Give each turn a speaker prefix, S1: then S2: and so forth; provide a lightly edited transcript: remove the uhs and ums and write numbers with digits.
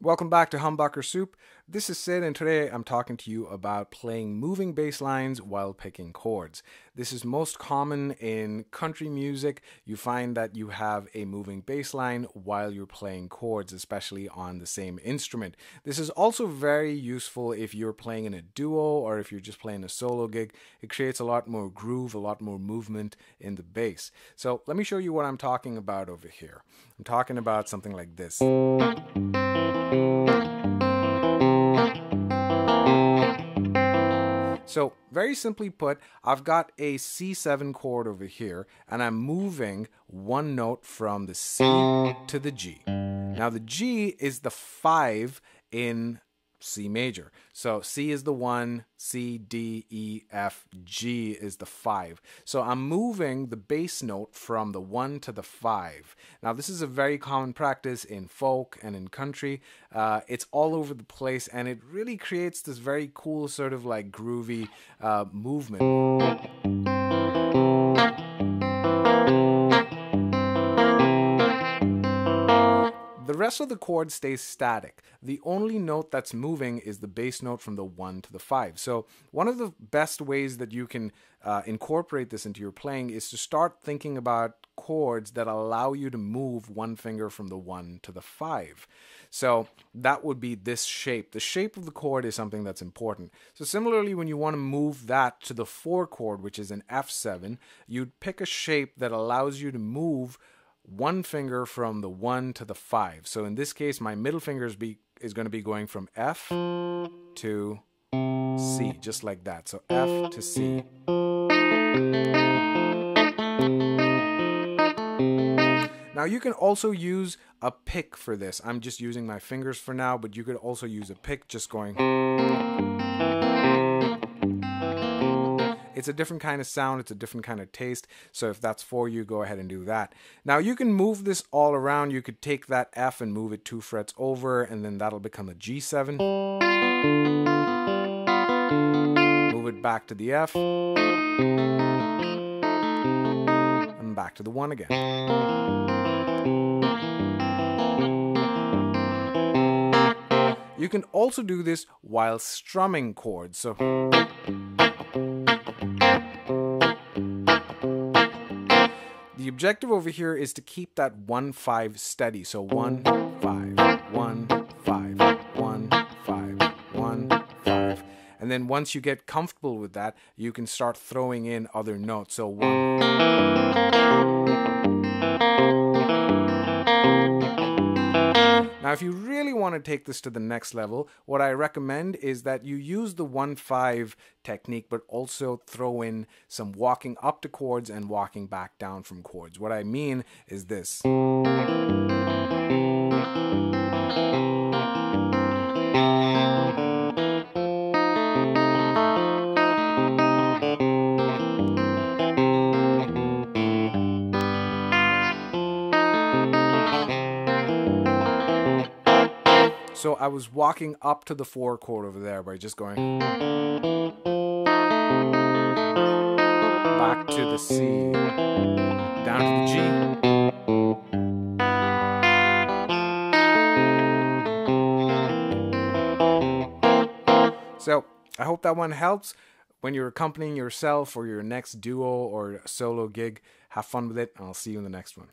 S1: Welcome back to Humbucker Soup. This is Sid, and today I'm talking to you about playing moving bass lines while picking chords. This is most common in country music. You find that you have a moving bass line while you're playing chords, especially on the same instrument. This is also very useful if you're playing in a duo or if you're just playing a solo gig. It creates a lot more groove, a lot more movement in the bass. So let me show you what I'm talking about over here. I'm talking about something like this. So very simply put, I've got a C7 chord over here, and I'm moving one note from the C to the G. Now the G is the 5 in C major. So C is the 1, C, D, E, F, G is the 5. So I'm moving the bass note from the 1 to the 5. Now this is a very common practice in folk and in country. It's all over the place, and it really creates this very cool sort of like groovy movement. The rest of the chord stays static. The only note that's moving is the bass note from the 1 to the 5. So one of the best ways that you can incorporate this into your playing is to start thinking about chords that allow you to move one finger from the 1 to the 5. So that would be this shape. The shape of the chord is something that's important. So similarly, when you want to move that to the 4 chord, which is an F7, you'd pick a shape that allows you to move one finger from the 1 to the 5. So in this case, my middle finger is going to be going from F to C, just like that. So F to C. Now you can also use a pick for this. I'm just using my fingers for now, but you could also use a pick just going. It's a different kind of sound, it's a different kind of taste, so if that's for you, go ahead and do that. Now you can move this all around. You could take that F and move it 2 frets over, and then that'll become a G7. Move it back to the F, and back to the 1 again. You can also do this while strumming chords. So the objective over here is to keep that 1-5 steady. So 1-5, 1-5, 1-5, 1-5. And then once you get comfortable with that, you can start throwing in other notes. So 1. Now, if you really want to take this to the next level, what I recommend is that you use the 1-5 technique, but also throw in some walking up to chords and walking back down from chords. What I mean is this. So I was walking up to the 4 chord over there by just going back to the C, down to the G. So I hope that one helps. When you're accompanying yourself or your next duo or solo gig, have fun with it, and I'll see you in the next one.